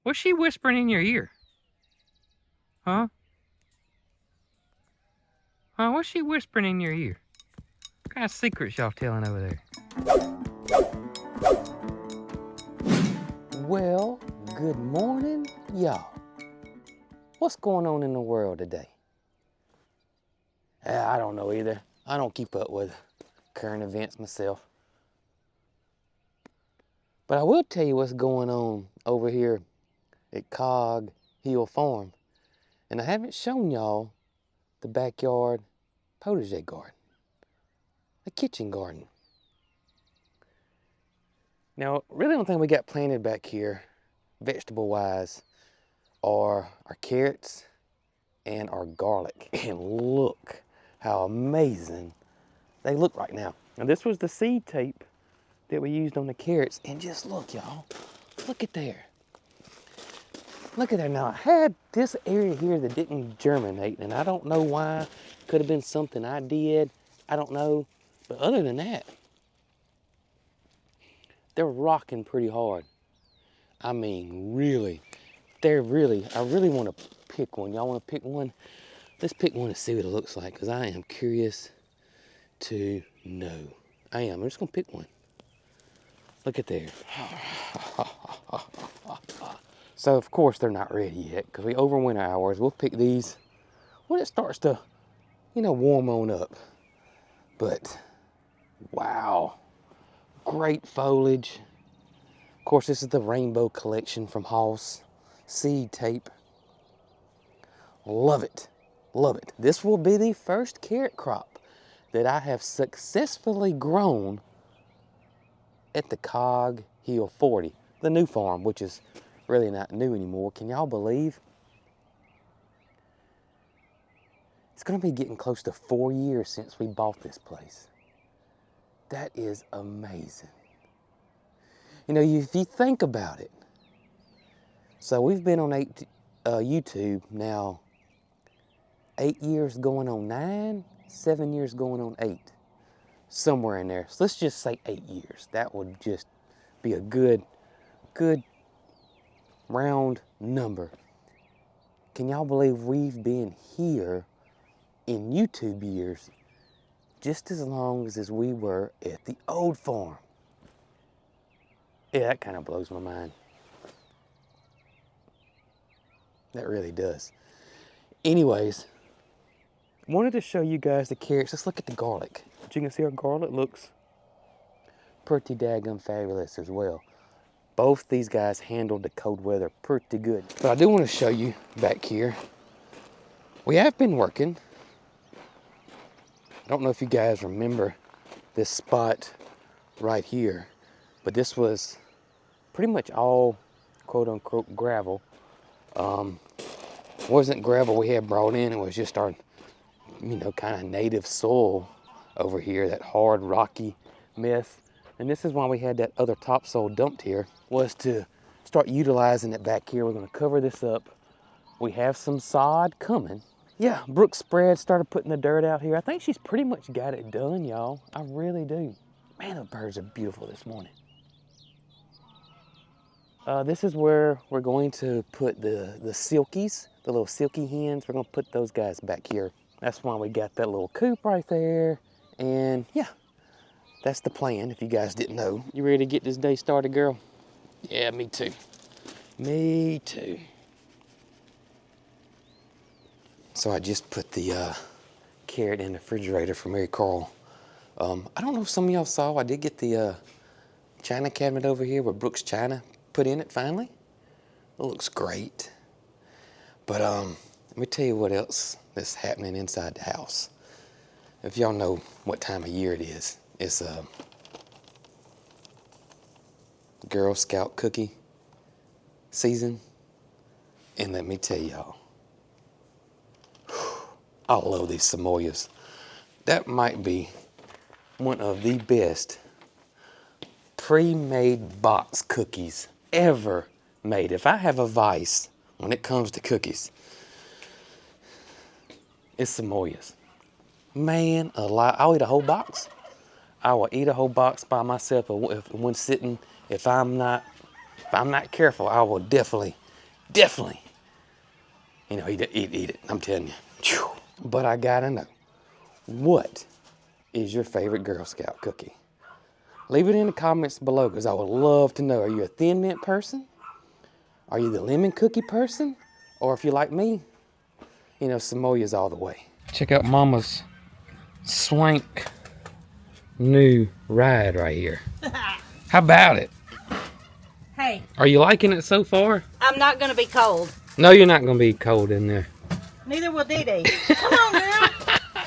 What's she whispering in your ear? Huh? Huh? What's she whispering in your ear? What kind of secrets y'all telling over there? Well, good morning, y'all. What's going on in the world today? I don't know either. I don't keep up with current events myself. But I will tell you what's going on over here at Cog Hill Farm. And I haven't shown y'all the backyard potager garden, the kitchen garden. Now, really the only thing we got planted back here, vegetable-wise, are our carrots and our garlic. And look how amazing they look right now. Now, this was the seed tape that we used on the carrots. And just look, y'all. Look at there. Look at there. Now, I had this area here that didn't germinate, and I don't know why. Could have been something I did. I don't know. But other than that, they're rocking pretty hard. I mean, really. I really want to pick one. Y'all want to pick one? Let's pick one and see what it looks like, because I am curious to know. I am. I'm just going to pick one. Look at there. So, of course, they're not ready yet, because we overwinter hours. We'll pick these when it starts to, warm on up. But, wow. Great foliage. Of course, this is the rainbow collection from Hoss. Seed tape. Love it. Love it. This will be the first carrot crop that I have successfully grown at the Cog Hill 40, the new farm, which is really not new anymore. Can y'all believe? It's gonna be getting close to 4 years since we bought this place. That is amazing. If you think about it, so we've been on YouTube now 8 years going on 9, 7 years going on 8, somewhere in there. So let's just say 8 years. That would just be a good round number. Can y'all believe we've been here in YouTube years just as long as we were at the old farm? Yeah, that kind of blows my mind. That really does. Anyways, wanted to show you guys the carrots. Let's look at the garlic. But you can see our garlic looks pretty daggum fabulous as well. Both these guys handled the cold weather pretty good. But I do want to show you back here. We have been working. I don't know if you guys remember this spot right here, but this was pretty much all quote unquote gravel. Wasn't gravel we had brought in, it was just our, kind of native soil over here, that hard, rocky mess. And this is why we had that other topsoil dumped here, was to start utilizing it back here. We're gonna cover this up. We have some sod coming. Yeah, Brooke started putting the dirt out here. I think she's pretty much got it done, y'all. I really do. Man, the birds are beautiful this morning. This is where we're going to put the silkies, the little silky hens. We're gonna put those guys back here. That's why we got that little coop right there. And yeah, that's the plan, if you guys didn't know. You ready to get this day started, girl? Yeah, me too. Me too. So I just put the carrot in the refrigerator for Mary Carl. I don't know if some of y'all saw, I did get the china cabinet over here with Brooke's china put in it finally. It looks great. But let me tell you what else is happening inside the house. If y'all know what time of year it is, it's Girl Scout cookie season. And let me tell y'all, I love these Samoyas. That might be one of the best pre-made box cookies ever made. If I have a vice when it comes to cookies, it's Samoyas. Man, I'll eat a whole box. I will eat a whole box by myself when sitting. If I'm not careful, I will definitely definitely, eat it. I'm telling you. Phew. But I gotta know, what is your favorite Girl Scout cookie? Leave it in the comments below because I would love to know. Are you a Thin Mint person? Are you the lemon cookie person? Or if you're like me, Samoa's all the way. Check out Mama's swank new ride right here. How about it? Hey. Are you liking it so far? I'm not going to be cold. No, you're not going to be cold in there. Neither will Dee Dee. Come on, girl.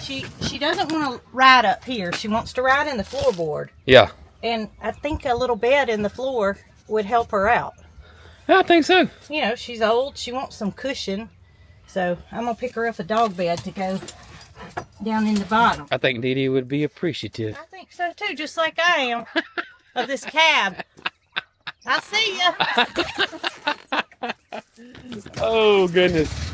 She doesn't want to ride up here. She wants to ride in the floorboard. Yeah. And I think a little bed in the floor would help her out. I think so. She's old. She wants some cushion. So I'm going to pick her up a dog bed to go down in the bottom. I think Dee Dee would be appreciative. I think so too, just like I am of this cab. I see ya. Oh, goodness.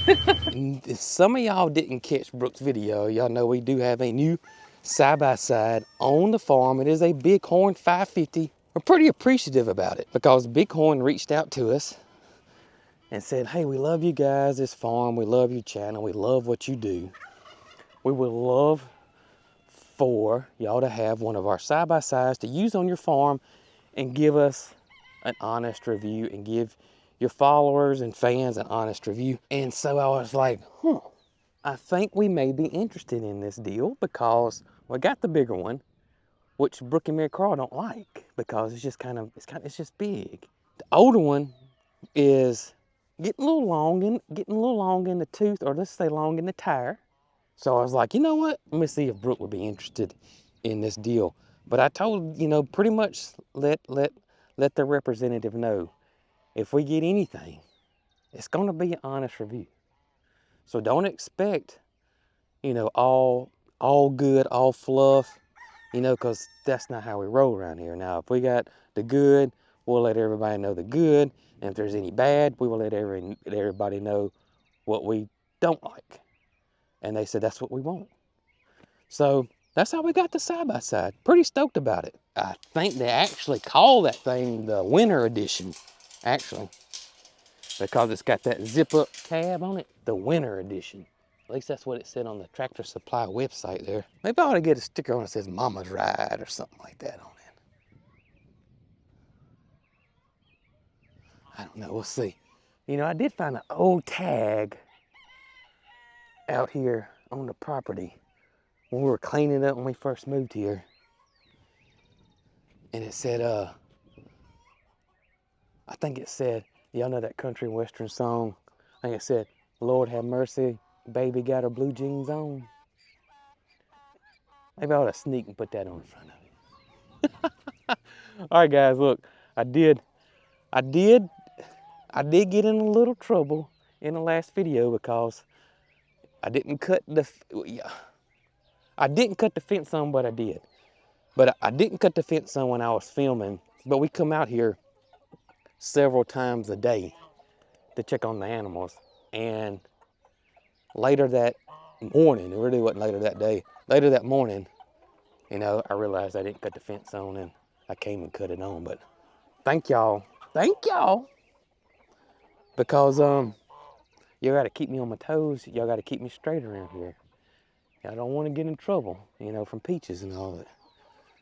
If some of y'all didn't catch Brooke's video, y'all know we do have a new side-by-side on the farm. It is a Bighorn 550. We're pretty appreciative about it because Bighorn reached out to us and said, hey, we love you guys, this farm. We love your channel. We love what you do. We would love for y'all to have one of our side-by-sides to use on your farm and give us an honest review and give your followers and fans an honest review. And so I was like, I think we may be interested in this deal because we got the bigger one, which Brooke and Mary Carl don't like because it's just big. The older one is getting a little long in the tooth, or let's say long in the tire. So I was like, you know what? Let me see if Brooke would be interested in this deal. But I told, pretty much let the representative know if we get anything, it's going to be an honest review. So don't expect, all good, all fluff, because that's not how we roll around here. Now, if we got the good, we'll let everybody know the good. And if there's any bad, we will let everybody know what we don't like. And they said that's what we want. So that's how we got the side-by-side. Pretty stoked about it. I think they actually call that thing the winter edition, actually, because it's got that zip-up cab on it, the winter edition. At least that's what it said on the Tractor Supply website there. Maybe I ought to get a sticker on it that says Mama's Ride or something like that on it. I don't know, we'll see. I did find an old tag out here on the property when we were cleaning it up when we first moved here. And it said, I think it said, y'all know that country western song? I think it said, Lord have mercy, baby got her blue jeans on. Maybe I ought to sneak and put that on the front of it. All right, guys, look, I did get in a little trouble in the last video because I didn't cut the fence on, but I did. But I didn't cut the fence on when I was filming, but we come out here several times a day to check on the animals. And later that morning, it really wasn't later that day, later that morning, I realized I didn't cut the fence on and I came and cut it on. But thank y'all, because you gotta keep me on my toes. Y'all gotta keep me straight around here. I don't want to get in trouble, from Peaches and all that.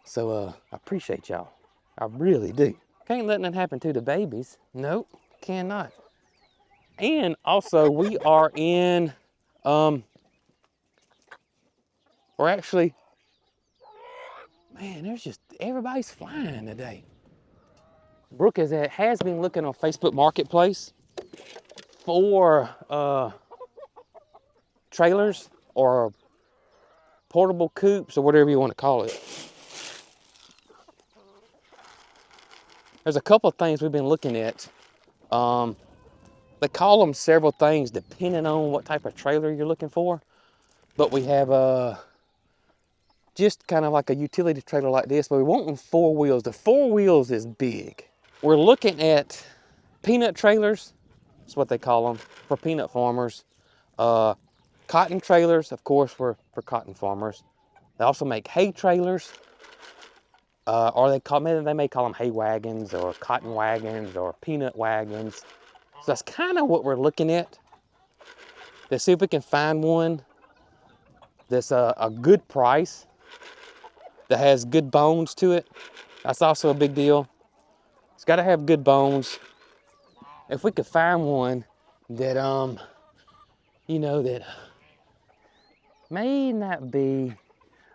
So I appreciate y'all. I really do. Can't let nothing happen to the babies. Nope, cannot. And also we are in, we're actually, man, everybody's flying today. Brooke has been looking on Facebook Marketplace for trailers or portable coops or whatever you want to call it. There's a couple of things we've been looking at. They call them several things depending on what type of trailer you're looking for. But we have just kind of like a utility trailer like this, but we want them 4 wheels. The 4 wheels is big. We're looking at peanut trailers, that's what they call them, for peanut farmers. Cotton trailers, of course, for cotton farmers. They also make hay trailers, or maybe they may call them hay wagons or cotton wagons or peanut wagons. So that's kind of what we're looking at. Let's see if we can find one that's a good price, that has good bones to it. That's also a big deal. It's got to have good bones. If we could find one that, you know, that may not be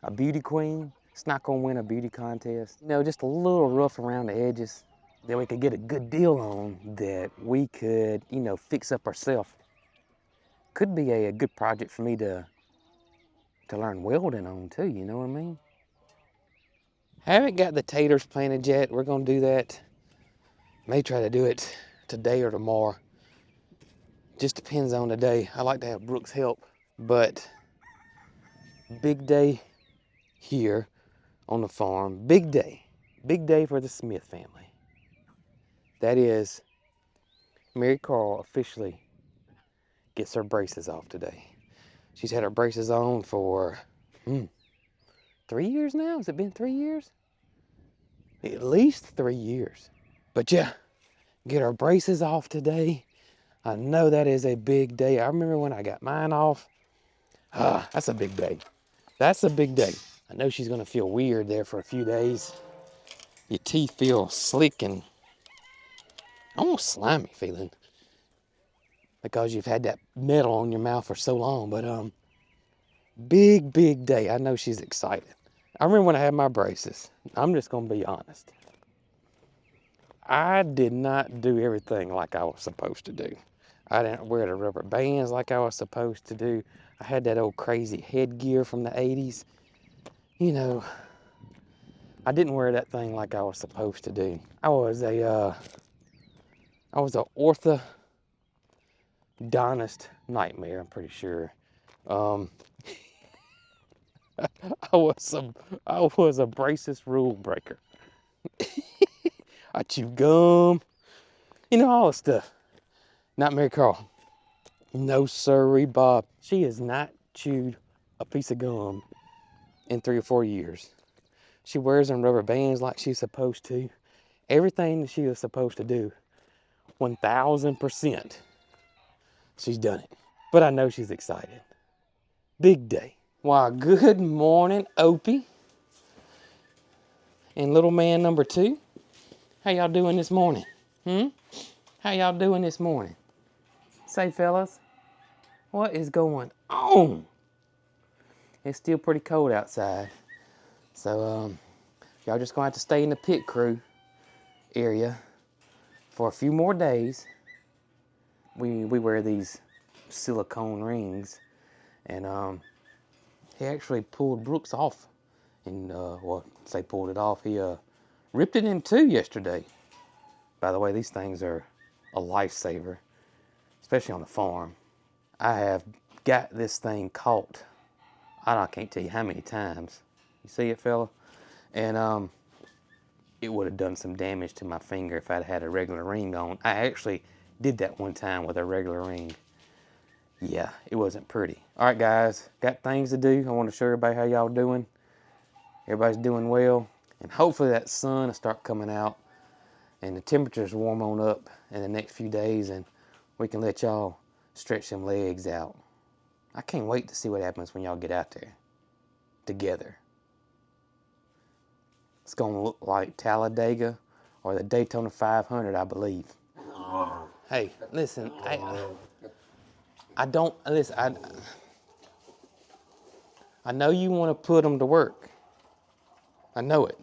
a beauty queen, it's not gonna win a beauty contest, you know, just a little rough around the edges, that we could get a good deal on, that we could, you know, fix up ourselves. Could be a good project for me to learn welding on too, you know what I mean? Haven't got the taters planted yet. We're gonna do that. May try to do it today or tomorrow. Just depends on the day. I like to have Brooke's help, but big day here on the farm. Big day for the Smith family. That is, Mary Carl officially gets her braces off today. She's had her braces on for 3 years now. Has it been 3 years? At least 3 years. But yeah, get her braces off today. I know that is a big day. I remember when I got mine off. That's a big day. That's a big day. I know she's gonna feel weird there for a few days. Your teeth feel slick and almost slimy feeling, because you've had that metal on your mouth for so long. But big day. I know she's excited. I remember when I had my braces. I'm just gonna be honest. I did not do everything like I was supposed to do. I didn't wear the rubber bands like I was supposed to do. I had that old crazy headgear from the 80s. You know, I didn't wear that thing like I was supposed to do. I was a orthodontist nightmare, I'm pretty sure. I was a braces rule breaker. I chew gum, you know, all the stuff. Not Mary Carl. No sirree, Bob. She has not chewed a piece of gum in 3 or 4 years. She wears them rubber bands like she's supposed to. Everything that she was supposed to do, 1000%, she's done it. But I know she's excited. Big day. Why, good morning, Opie. And little man number 2. How y'all doing this morning? How y'all doing this morning? Say, fellas, what is going on? It's still pretty cold outside. So, y'all just gonna have to stay in the pit crew area for a few more days. We wear these silicone rings, and he actually pulled Brooks off, and well, say pulled it off. He ripped it in two yesterday. By the way, these things are a lifesaver, especially on the farm. I have got this thing caught. I can't tell you how many times. You see it, fella? And it would have done some damage to my finger if I'd had a regular ring on. I actually did that one time with a regular ring. Yeah, it wasn't pretty. All right, guys, got things to do. I want to show everybody how y'all doing. Everybody's doing well. And hopefully that sun will start coming out and the temperatures warm on up in the next few days, and we can let y'all stretch them legs out. I can't wait to see what happens when y'all get out there together. It's gonna look like Talladega or the Daytona 500, I believe. Hey, listen, I don't, listen, I know you want to put them to work. I know it.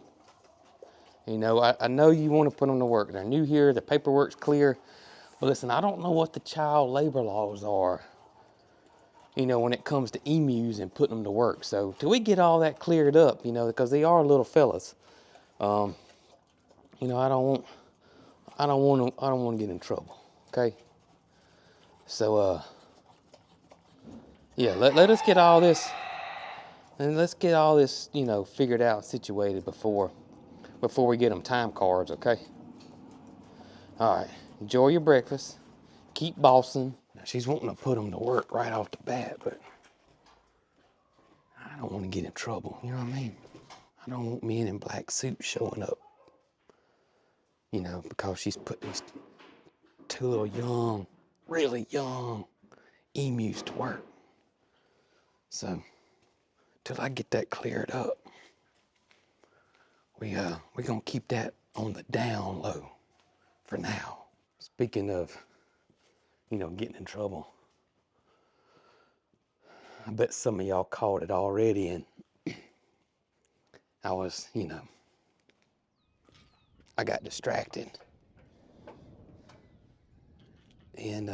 You know, I know you want to put them to work. They're new here, the paperwork's clear. But listen, I don't know what the child labor laws are, you know, when it comes to emus and putting them to work. So till we get all that cleared up, you know, because they are little fellas, you know, I don't want to get in trouble. Okay. So yeah, let us get all this, and let's get all this, you know, figured out, situated before we get them time cards. Okay. All right. Enjoy your breakfast. Keep bossing. Now she's wanting to put them to work right off the bat, but I don't want to get in trouble. You know what I mean? I don't want men in black suits showing up, you know, because she's putting these two little young, really young emus to work. So, till I get that cleared up, we gonna keep that on the down low for now. Speaking of, getting in trouble, I bet some of y'all caught it already, and I was, I got distracted, and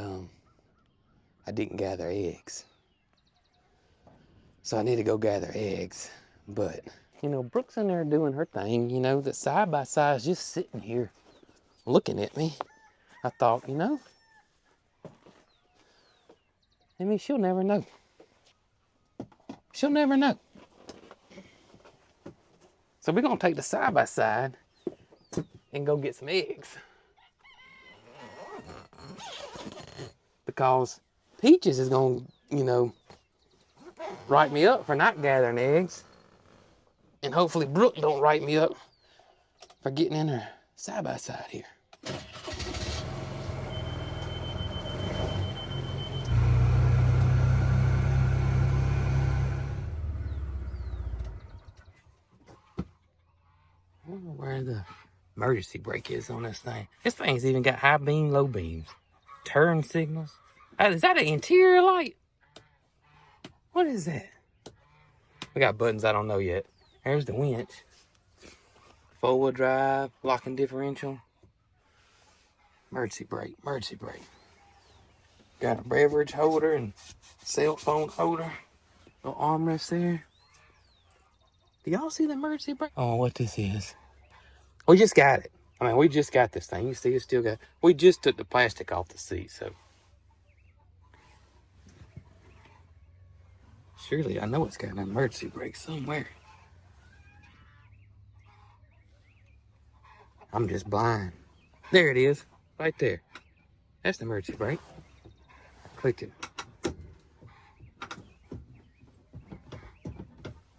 I didn't gather eggs. So I need to go gather eggs, but Brooke's in there doing her thing, the side by side is just sitting here looking at me. I thought, maybe she'll never know. She'll never know. So we're gonna take the side by side and go get some eggs. Because Peaches is gonna, write me up for not gathering eggs. And hopefully Brooke don't write me up for getting in her side by side here. I don't know where the emergency brake is on this thing. This thing's even got high beam, low beams, turn signals. Is that an interior light? What is that? We got buttons I don't know yet. There's the winch. Four-wheel drive, locking differential. Emergency brake, emergency brake. Got a beverage holder and cell phone holder. Little armrest there. Do y'all see the emergency brake? Oh, what this is. We just got it. We just got this thing. You see, it's still got. We just took the plastic off the seat, so. Surely, I know it's got an emergency brake somewhere. I'm just blind. There it is, right there. That's the emergency brake. Clicked it.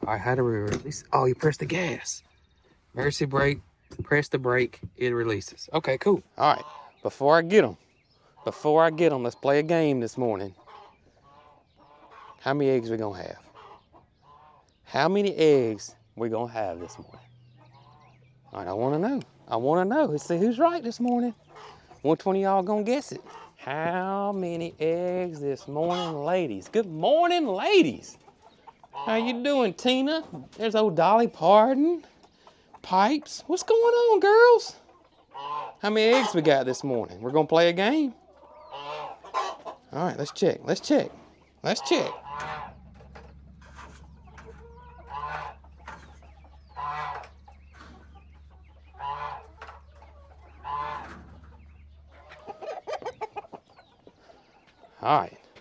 All right, how do we release? Oh, you press the gas. Emergency brake. Press the brake. It releases. Okay, cool. All right, before I get them, let's play a game this morning. How many eggs we gonna have? How many eggs we gonna have this morning? All right, I wanna know. Let's see who's right this morning. 120 y'all gonna guess it. How many eggs this morning, ladies? Good morning, ladies. How you doing, Tina? There's old Dolly Parton. Pipes. What's going on, girls? How many eggs we got this morning? We're gonna play a game. All right, let's check.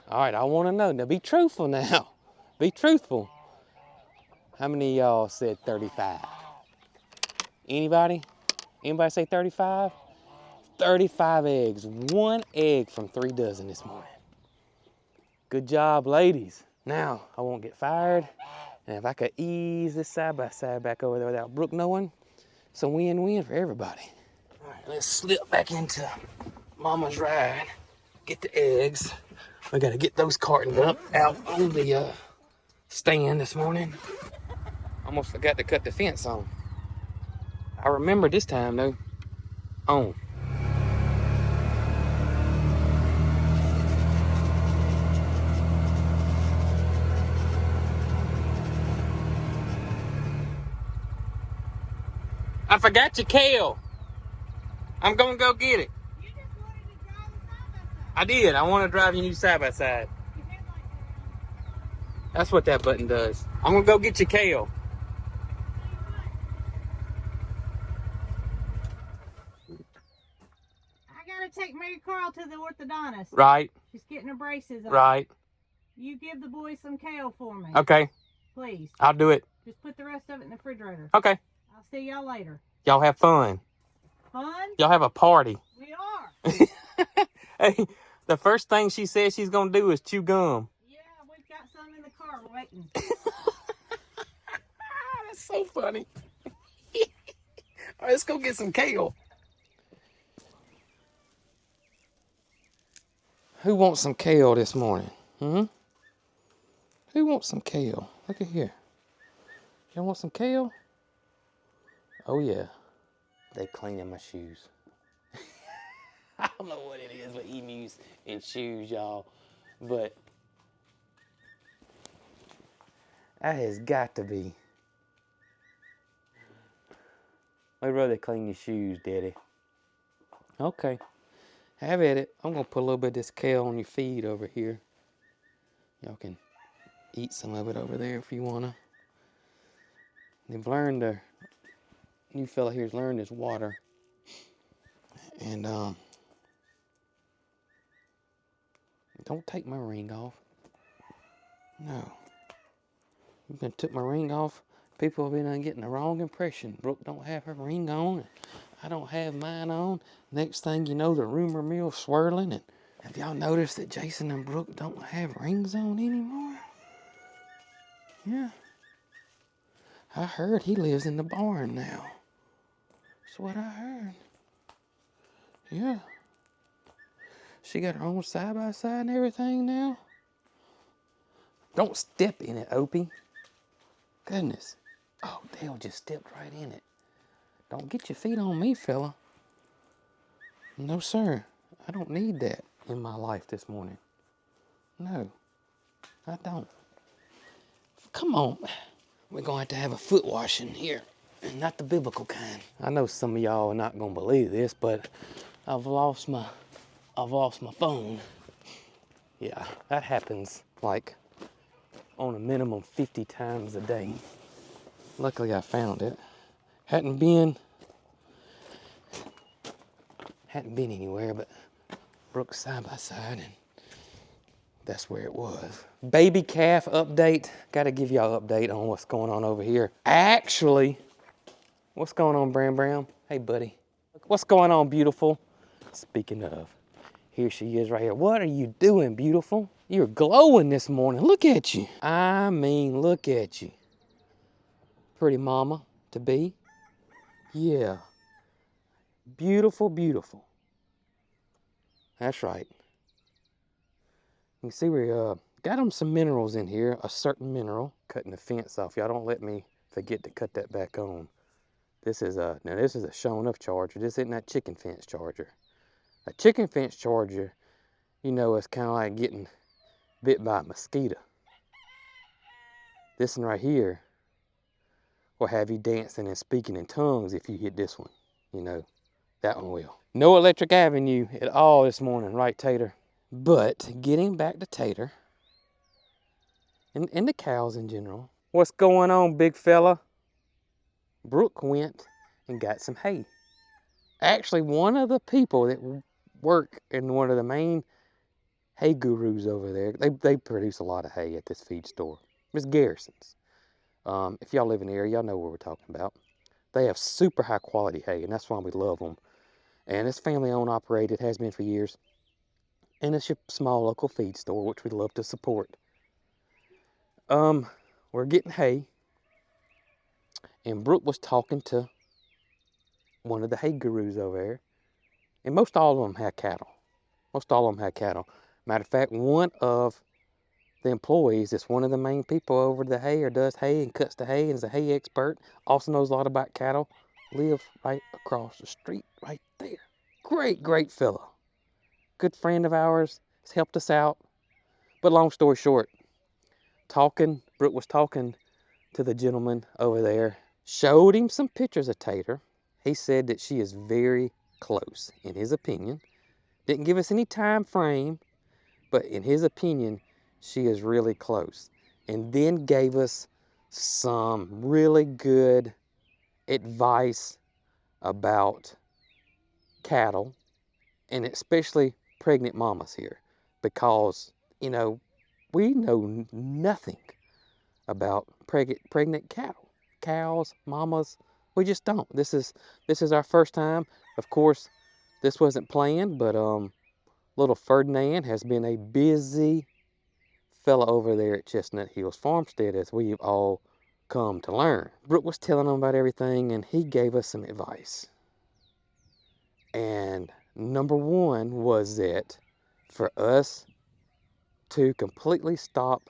All right, I want to know. Now, be truthful now. Be truthful. How many of y'all said 35? Anybody? Anybody say 35? 35 eggs. 1 egg from 3 dozen this morning. Good job, ladies. Now, I won't get fired. And if I could ease this side by side back over there without Brooke knowing, it's a win-win for everybody. All right, let's slip back into Mama's ride. Get the eggs. We gotta get those cartons up out on the stand this morning. Almost forgot to cut the fence on. I remember this time though. On. I forgot your kale. I'm gonna go get it. You just wanted to drive the side by side. I did. I want to drive you side by side. Your headlights are on. That's what that button does. I'm gonna go get your kale. I gotta take Mary Carl to the orthodontist. Right. She's getting her braces on. Right. You give the boys some kale for me. Okay. Please. I'll do it. Just put the rest of it in the refrigerator. Okay. I'll see y'all later. Y'all have fun. Fun? Y'all have a party. We are. Hey, the first thing she says she's gonna do is chew gum. Yeah, we've got some in the car waiting. That's so funny. All right, let's go get some kale. Who wants some kale this morning? Hmm? Who wants some kale? Look at here. Y'all want some kale? Oh yeah. They cleaning my shoes. I don't know what it is with emus and shoes, y'all, but that has got to be. I'd rather clean your shoes, Daddy. Okay, have at it. I'm gonna put a little bit of this kale on your feed over here. Y'all can eat some of it over there if you wanna. They've learned new fella here's learned his water, and don't take my ring off. No, you've been took my ring off. People have been getting the wrong impression. Brooke don't have her ring on. I don't have mine on. Next thing you know, the rumor mill's swirling. And have y'all noticed that Jason and Brooke don't have rings on anymore? Yeah. I heard he lives in the barn now. That's what I heard. Yeah. She got her own side-by-side and everything now. Don't step in it, Opie. Goodness. Oh, Dale just stepped right in it. Don't get your feet on me, fella. No, sir. I don't need that in my life this morning. No, I don't. Come on. We're going to have a foot washing here. And not the biblical kind. I know some of y'all are not going to believe this, but I've lost my phone. Yeah, that happens like on a minimum 50 times a day. Luckily I found it. Hadn't been anywhere but Brooke's side by side, and that's where it was. Baby calf update. Got to give y'all an update on what's going on over here. Actually, what's going on, Bram Bram? Hey, buddy. What's going on, beautiful? Speaking of, here she is right here. What are you doing, beautiful? You're glowing this morning. Look at you. I mean, look at you. Pretty mama to be. Yeah. Beautiful, beautiful. That's right. You see we got them some minerals in here. A certain mineral. Cutting the fence off. Y'all don't let me forget to cut that back on. This is a shown up charger. This isn't that chicken fence charger. A chicken fence charger, you know, it's kind of like getting bit by a mosquito. This one right here will have you dancing and speaking in tongues if you hit this one. You know, that one will. No electric avenue at all this morning, right, Tater? But getting back to Tater and the cows in general. What's going on, big fella? Brooke went and got some hay. Actually, one of the people that work in one of the main hay gurus over there, they produce a lot of hay at this feed store. It's Garrison's. If y'all live in the area, y'all know what we're talking about. They have super high quality hay, and that's why we love them. And it's family owned, operated, has been for years. And it's your small local feed store, which we love to support. We're getting hay, and Brooke was talking to one of the hay gurus over there, and most all of them had cattle. Matter of fact, one of the employees that's one of the main people over the hay, or does hay and cuts the hay and is a hay expert, also knows a lot about cattle, live right across the street right there. Great fella. Good friend of ours, has helped us out. But long story short, Brooke was talking to the gentleman over there, showed him some pictures of Tater. He said that she is very close, in his opinion. Didn't give us any time frame, but in his opinion, she is really close. And then gave us some really good advice about cattle, and especially pregnant mamas here, because, you know, we know nothing about pregnant cattle, cows, mamas. We just don't. This is our first time. Of course, this wasn't planned, but little Ferdinand has been a busy fella over there at Chestnut Hills Farmstead, as we've all come to learn. Brooke was telling him about everything, and he gave us some advice. And number one was that for us to completely stop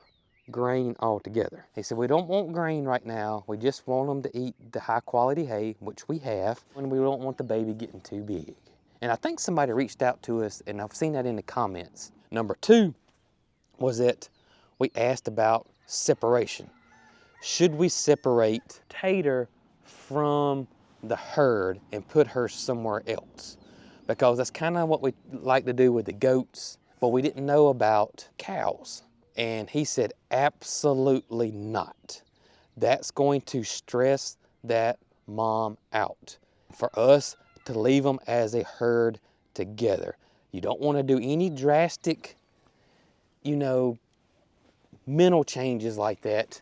grain altogether. He said, we don't want grain right now. We just want them to eat the high quality hay, which we have, and we don't want the baby getting too big. And I think somebody reached out to us, and I've seen that in the comments. Number two was that we asked about separation. Should we separate Tater from the herd and put her somewhere else? Because that's kind of what we like to do with the goats, but we didn't know about cows. And he said, absolutely not. That's going to stress that mom out. For us to leave them as a herd together. You don't want to do any drastic, mental changes like that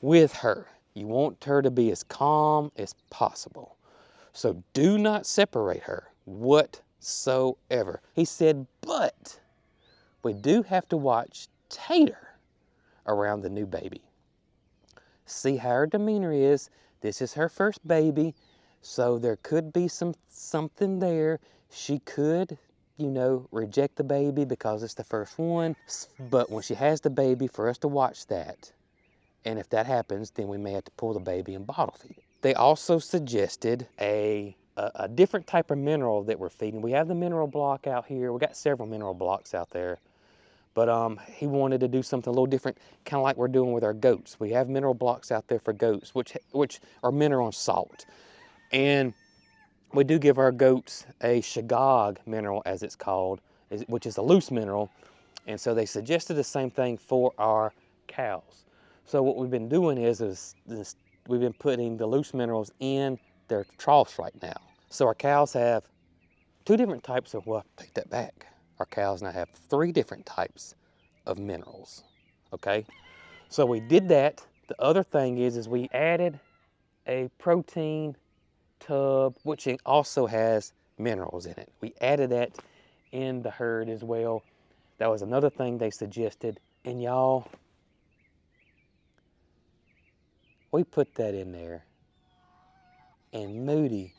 with her. You want her to be as calm as possible. So do not separate her whatsoever. He said, but we do have to watch Tater around the new baby. See how her demeanor is. This is her first baby, so there could be something there. She could, reject the baby because it's the first one. But when she has the baby, for us to watch that. And if that happens, then we may have to pull the baby and bottle feed it. They also suggested a different type of mineral that we're feeding. We have the mineral block out here. We got several mineral blocks out there. But he wanted to do something a little different, kind of like we're doing with our goats. We have mineral blocks out there for goats, which are mineral and salt. And we do give our goats a Cog mineral, as it's called, which is a loose mineral. And so they suggested the same thing for our cows. So what we've been doing is we've been putting the loose minerals in their troughs right now. So our cows have two different types of, well, take that back. Our cows now have 3 different types of minerals, okay? So we did that. The other thing is we added a protein tub, which also has minerals in it. We added that in the herd as well. That was another thing they suggested. And y'all, we put that in there. And Moody,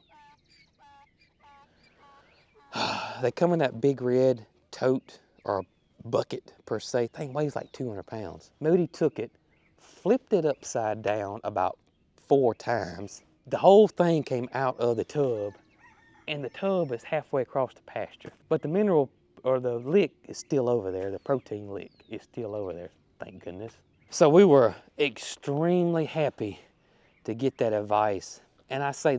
they come in that big red tote or bucket per se. Thing weighs like 200 pounds. Moody took it, flipped it upside down about 4 times. The whole thing came out of the tub, and the tub is halfway across the pasture. But the mineral or the lick is still over there. The protein lick is still over there, thank goodness. So we were extremely happy to get that advice. And I say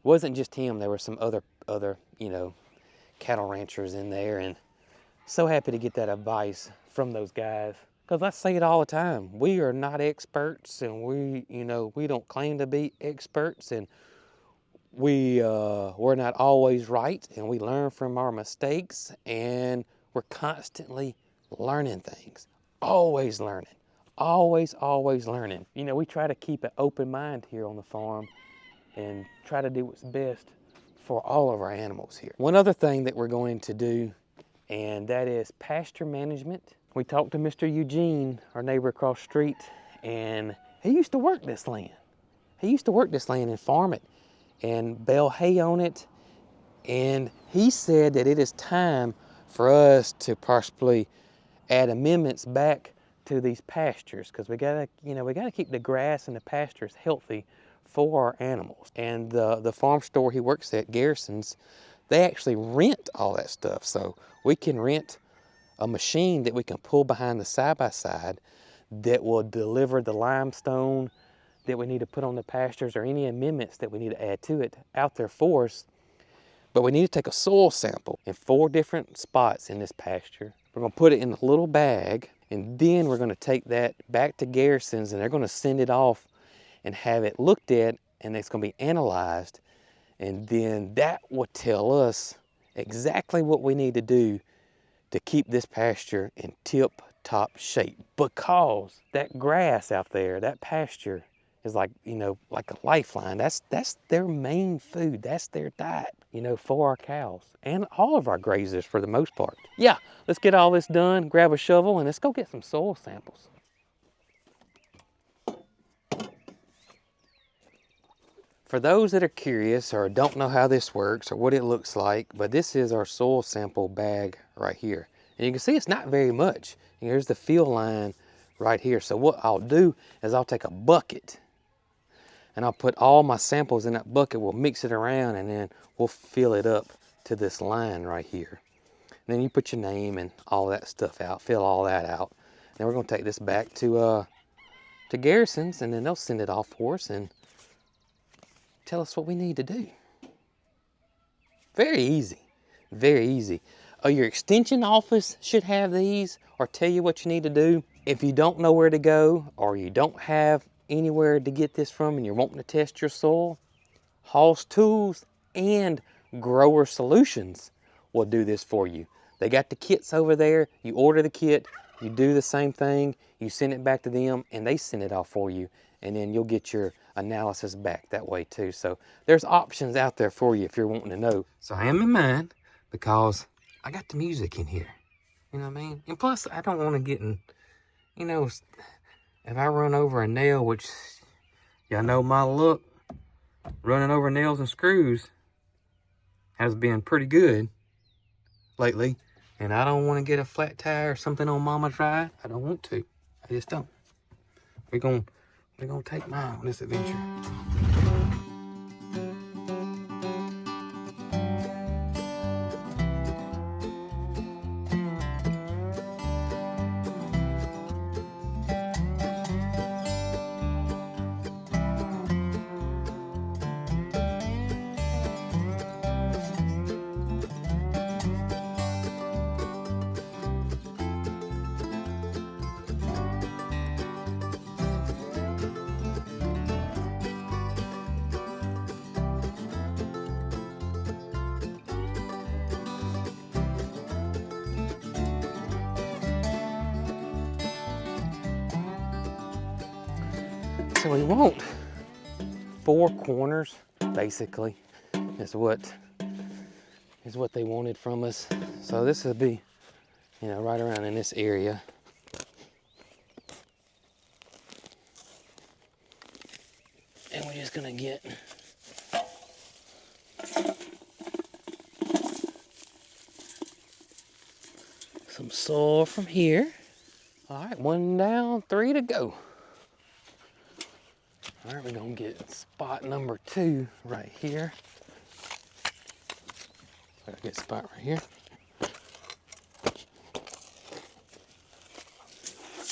wasn't just him, there were some other, cattle ranchers in there, and so happy to get that advice from those guys. Because I say it all the time, we are not experts, and we don't claim to be experts, and we're not always right, and we learn from our mistakes, and we're constantly learning things. Always learning. Always learning. We try to keep an open mind here on the farm and try to do what's best for all of our animals here. One other thing that we're going to do, and that is pasture management. We talked to Mr. Eugene, our neighbor across the street, and he used to work this land. He used to work this land and farm it and bale hay on it. And he said that it is time for us to possibly add amendments back to these pastures, because we gotta keep the grass and the pastures healthy for our animals. And the farm store he works at, Garrison's, they actually rent all that stuff. So we can rent a machine that we can pull behind the side-by-side that will deliver the limestone that we need to put on the pastures or any amendments that we need to add to it out there for us. But we need to take a soil sample in 4 different spots in this pasture. We're gonna put it in a little bag, and then we're gonna take that back to Garrison's, and they're gonna send it off and have it looked at, and it's gonna be analyzed. And then that will tell us exactly what we need to do to keep this pasture in tip-top shape. Because that grass out there, that pasture, is like a lifeline. That's their main food. That's their diet, for our cows and all of our grazers for the most part. Yeah, let's get all this done, grab a shovel, and let's go get some soil samples. For those that are curious or don't know how this works or what it looks like, but this is our soil sample bag right here. And you can see it's not very much. And here's the fill line right here. So what I'll do is I'll take a bucket and I'll put all my samples in that bucket. We'll mix it around and then we'll fill it up to this line right here. And then you put your name and all that stuff out, fill all that out. Then we're gonna take this back to Garrison's, and then they'll send it off for us and tell us what we need to do. Very easy, very easy. Your extension office should have these or tell you what you need to do. If you don't know where to go or you don't have anywhere to get this from and you're wanting to test your soil, Hall's Tools and Grower Solutions will do this for you. They got the kits over there. You order the kit, you do the same thing, you send it back to them and they send it off for you, and then you'll get your analysis back that way too. So there's options out there for you if you're wanting to know. So I am in mind because I got the music in here. You know what I mean? And plus I don't want to get in, you know, if I run over a nail, which y'all know my look, running over nails and screws has been pretty good lately. And I don't want to get a flat tire or something on Mama's ride. I don't want to. I just don't. We're gonna take mine on this adventure. So we want 4 corners, basically, is what they wanted from us. So this would be, you know, right around in this area. And we're just gonna get some soil from here. All right, 1 down, 3 to go. All right, we're gonna get spot number 2 right here. Gotta get spot right here.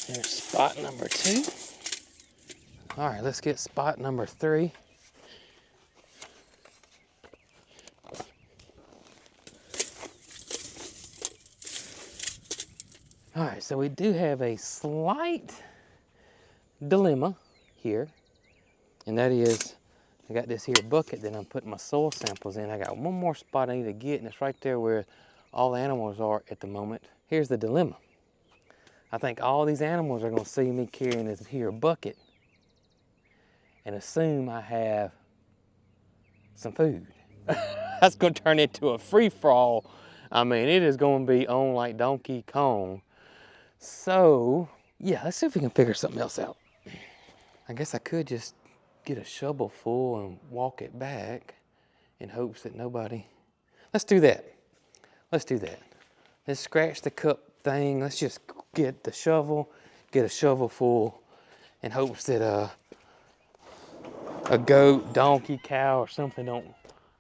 There's spot number 2. All right, let's get spot number 3. All right, so we do have a slight dilemma here. And that is, I got this here bucket that I'm putting my soil samples in. I got one more spot I need to get, and it's right there where all the animals are at the moment. Here's the dilemma. I think all these animals are gonna see me carrying this here bucket and assume I have some food. That's gonna turn into a free-for-all. I mean, it is gonna be on like Donkey Kong. So, yeah, let's see if we can figure something else out. I guess I could just get a shovel full and walk it back in hopes that nobody... Let's do that. Let's do that. Let's scratch the cup thing. Let's just get the shovel, get a shovel full in hopes that a goat, donkey, cow, or something don't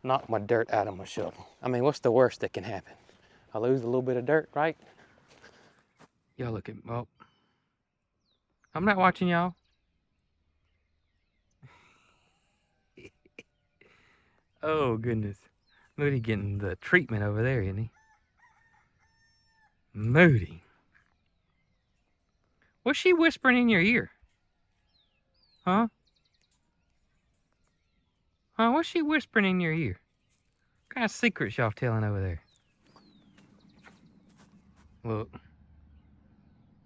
knock my dirt out of my shovel. I mean, what's the worst that can happen? I lose a little bit of dirt, right? Y'all look at... Oh. I'm not watching y'all. Oh, goodness. Moody getting the treatment over there, isn't he? Moody. What's she whispering in your ear? Huh? Huh? What's she whispering in your ear? What kind of secrets y'all telling over there? Look.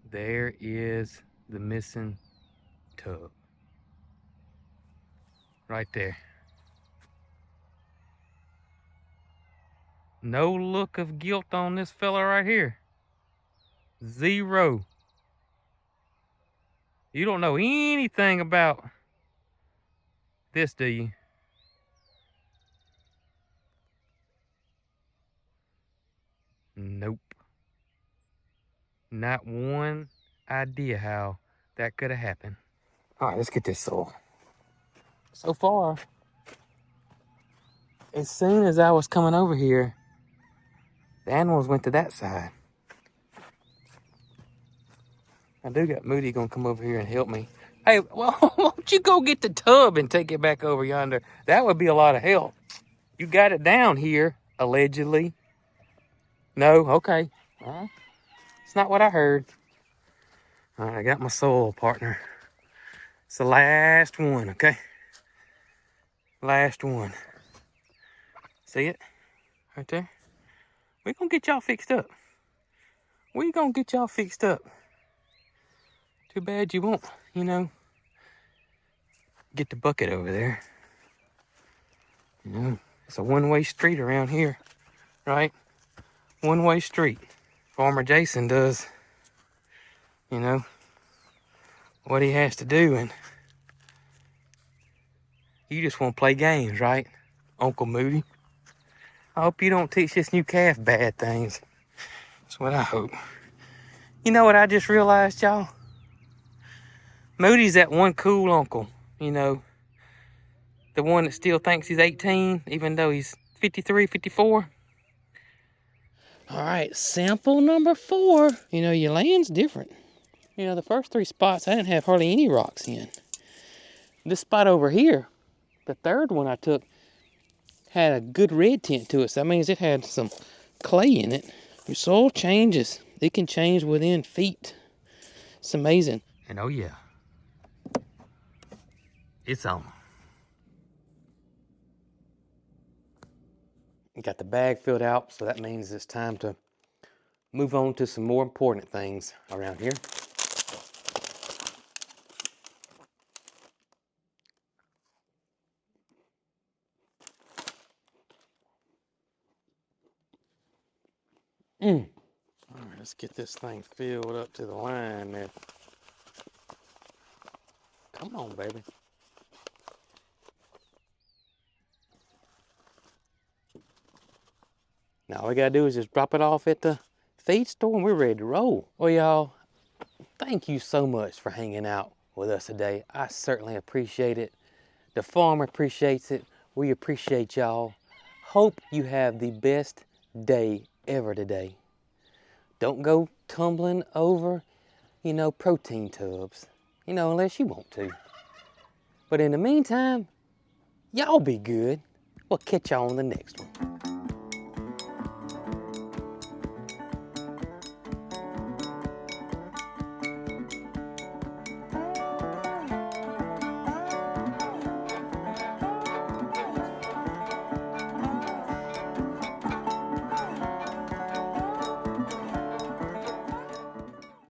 There is the missing tub. Right there. No look of guilt on this fella right here. 0. You don't know anything about this, do you? Nope. Not one idea how that could have happened. All right, let's get this soil. So far, as soon as I was coming over here, the animals went to that side. I do got Moody gonna come over here and help me. Hey, well, why don't you go get the tub and take it back over yonder? That would be a lot of help. You got it down here, allegedly. No? Okay. Well, it's not what I heard. All right, I got my soil partner. It's the last one, okay? Last one. See it? Right there? We're gonna get y'all fixed up. We're gonna get y'all fixed up. Too bad you won't, get the bucket over there. It's a one-way street around here, right? One-way street. Farmer Jason does, what he has to do, and you just want to play games, right, Uncle Moody? I hope you don't teach this new calf bad things. That's what I hope. You know what I just realized, y'all? Moody's that one cool uncle, the one that still thinks he's 18, even though he's 53, 54. All right, sample number 4. Your land's different. The first 3 spots, I didn't have hardly any rocks in. This spot over here, the third one I took, had a good red tint to it. So that means it had some clay in it. Your soil changes. It can change within feet. It's amazing. And oh yeah, it's on. Got the bag filled out, so that means it's time to move on to some more important things around here. All right, let's get this thing filled up to the line there. Come on, baby. Now all we gotta do is just drop it off at the feed store and we're ready to roll. Well, y'all, thank you so much for hanging out with us today. I certainly appreciate it. The farm appreciates it. We appreciate y'all. Hope you have the best day ever today. Don't go tumbling over, protein tubs, unless you want to. But in the meantime, y'all be good. We'll catch y'all on the next one.